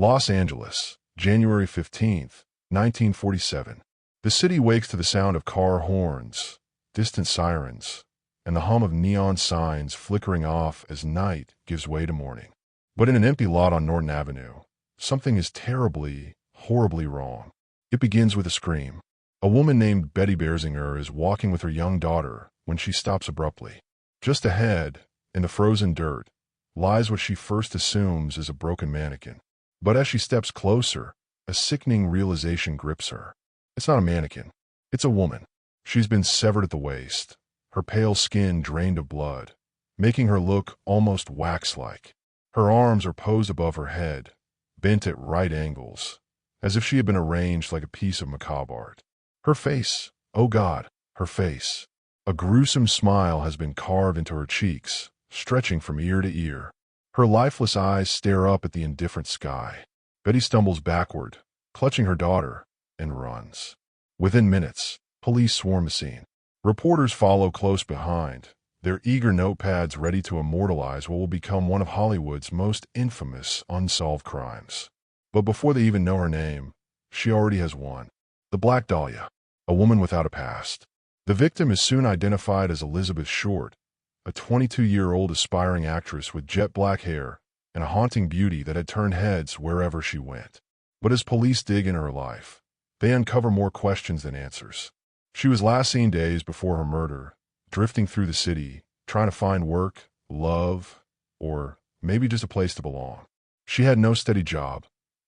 Los Angeles, January 15th, 1947. The city wakes to the sound of car horns, distant sirens, and the hum of neon signs flickering off as night gives way to morning. But in an empty lot on Norton Avenue, something is terribly, horribly wrong. It begins with a scream. A woman named Betty Berzinger is walking with her young daughter when she stops abruptly. Just ahead, in the frozen dirt, lies what she first assumes is a broken mannequin. But as she steps closer, a sickening realization grips her. It's not a mannequin. It's a woman. She's been severed at the waist, her pale skin drained of blood, making her look almost wax-like. Her arms are posed above her head, bent at right angles, as if she had been arranged like a piece of macabre art. Her face, oh God, her face. A gruesome smile has been carved into her cheeks, stretching from ear to ear. Her lifeless eyes stare up at the indifferent sky. Betty stumbles backward, clutching her daughter, and runs. Within minutes, police swarm the scene. Reporters follow close behind, their eager notepads ready to immortalize what will become one of Hollywood's most infamous unsolved crimes. But before they even know her name, she already has won. The Black Dahlia, a woman without a past. The victim is soon identified as Elizabeth Short, a 22-year-old aspiring actress with jet black hair and a haunting beauty that had turned heads wherever she went. But as police dig into her life, they uncover more questions than answers. She was last seen days before her murder, drifting through the city, trying to find work, love, or maybe just a place to belong. She had no steady job,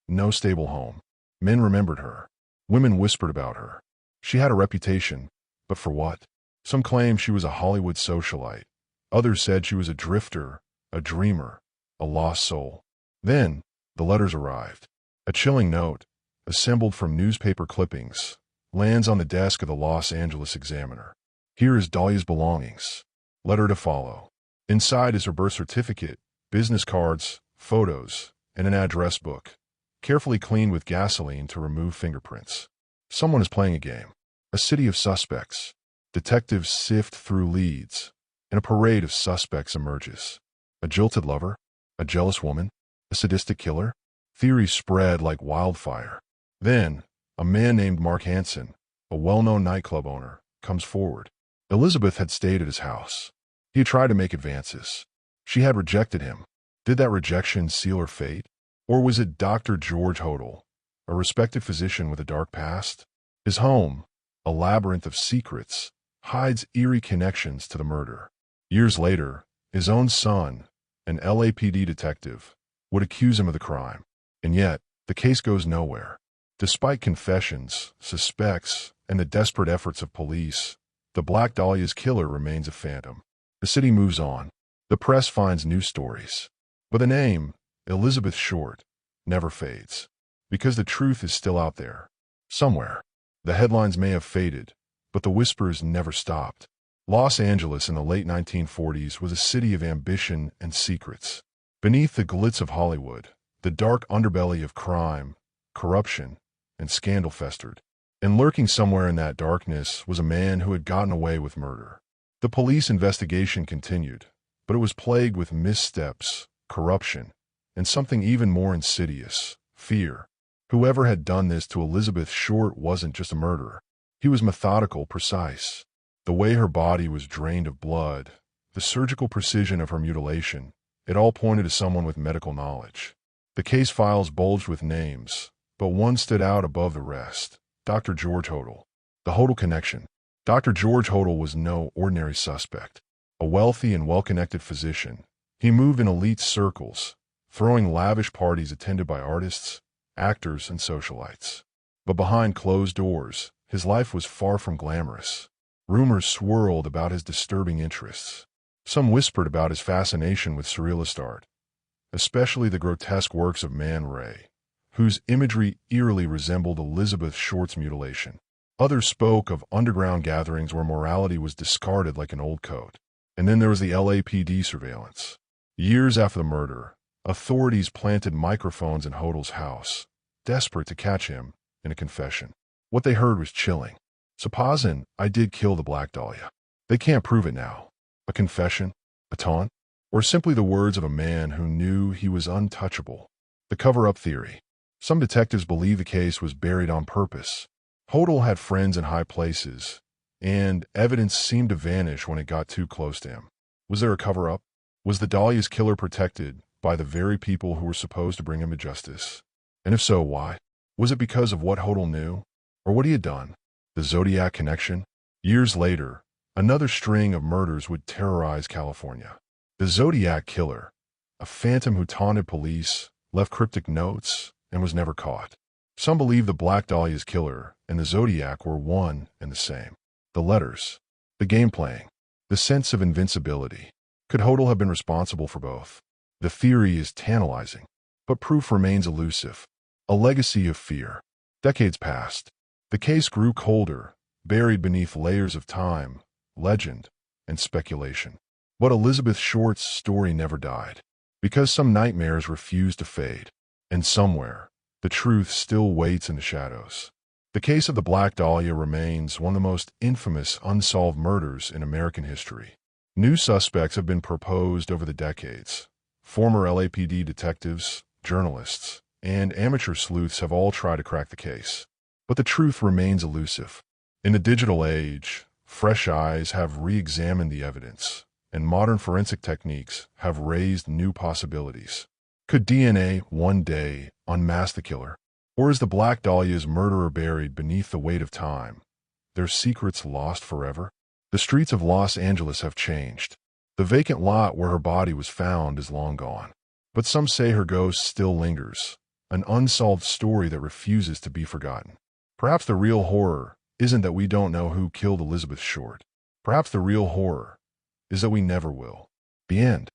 no stable home. Men remembered her. Women whispered about her. She had a reputation, but for what? Some claimed she was a Hollywood socialite. Others said she was a drifter, a dreamer, a lost soul. Then, the letters arrived. A chilling note, assembled from newspaper clippings, lands on the desk of the Los Angeles Examiner. Here is Dahlia's belongings. Letter to follow. Inside is her birth certificate, business cards, photos, and an address book, carefully cleaned with gasoline to remove fingerprints. Someone is playing a game. A city of suspects. Detectives sift through leads, and a parade of suspects emerges. A jilted lover? A jealous woman? A sadistic killer? Theories spread like wildfire. Then, a man named Mark Hansen, a well-known nightclub owner, comes forward. Elizabeth had stayed at his house. He had tried to make advances. She had rejected him. Did that rejection seal her fate? Or was it Dr. George Hodel, a respected physician with a dark past? His home, a labyrinth of secrets, hides eerie connections to the murder. Years later, his own son, an LAPD detective, would accuse him of the crime. And yet, the case goes nowhere. Despite confessions, suspects, and the desperate efforts of police, the Black Dahlia's killer remains a phantom. The city moves on. The press finds new stories. But the name, Elizabeth Short, never fades. Because the truth is still out there. Somewhere. The headlines may have faded, but the whispers never stopped. Los Angeles in the late 1940s was a city of ambition and secrets. Beneath the glitz of Hollywood, the dark underbelly of crime, corruption, and scandal festered. And lurking somewhere in that darkness was a man who had gotten away with murder. The police investigation continued, but it was plagued with missteps, corruption, and something even more insidious, fear. Whoever had done this to Elizabeth Short wasn't just a murderer. He was methodical, precise. The way her body was drained of blood, the surgical precision of her mutilation, it all pointed to someone with medical knowledge. The case files bulged with names, but one stood out above the rest. Dr. George Hodel. The Hodel connection. Dr. George Hodel was no ordinary suspect. A wealthy and well-connected physician, he moved in elite circles, throwing lavish parties attended by artists, actors, and socialites. But behind closed doors, his life was far from glamorous. Rumors swirled about his disturbing interests. Some whispered about his fascination with surrealist art, especially the grotesque works of Man Ray, whose imagery eerily resembled Elizabeth Short's mutilation. Others spoke of underground gatherings where morality was discarded like an old coat. And then there was the LAPD surveillance. Years after the murder, authorities planted microphones in Hodel's house, desperate to catch him in a confession. What they heard was chilling. Supposing I did kill the Black Dahlia. They can't prove it now. A confession? A taunt? Or simply the words of a man who knew he was untouchable? The cover-up theory. Some detectives believe the case was buried on purpose. Hodel had friends in high places, and evidence seemed to vanish when it got too close to him. Was there a cover-up? Was the Dahlia's killer protected by the very people who were supposed to bring him to justice? And if so, why? Was it because of what Hodel knew, or what he had done? The Zodiac connection? Years later, another string of murders would terrorize California. The Zodiac killer, a phantom who taunted police, left cryptic notes, and was never caught. Some believe the Black Dahlia's killer and the Zodiac were one and the same. The letters, the game playing, the sense of invincibility. Could Hodel have been responsible for both? The theory is tantalizing, but proof remains elusive. A legacy of fear. Decades passed. The case grew colder, buried beneath layers of time, legend, and speculation. But Elizabeth Short's story never died, because some nightmares refuse to fade. And somewhere, the truth still waits in the shadows. The case of the Black Dahlia remains one of the most infamous unsolved murders in American history. New suspects have been proposed over the decades. Former LAPD detectives, journalists, and amateur sleuths have all tried to crack the case. But the truth remains elusive. In the digital age, fresh eyes have re-examined the evidence, and modern forensic techniques have raised new possibilities. Could DNA one day unmask the killer? Or is the Black Dahlia's murderer buried beneath the weight of time, their secrets lost forever? The streets of Los Angeles have changed. The vacant lot where her body was found is long gone. But some say her ghost still lingers, an unsolved story that refuses to be forgotten. Perhaps the real horror isn't that we don't know who killed Elizabeth Short. Perhaps the real horror is that we never will. The end.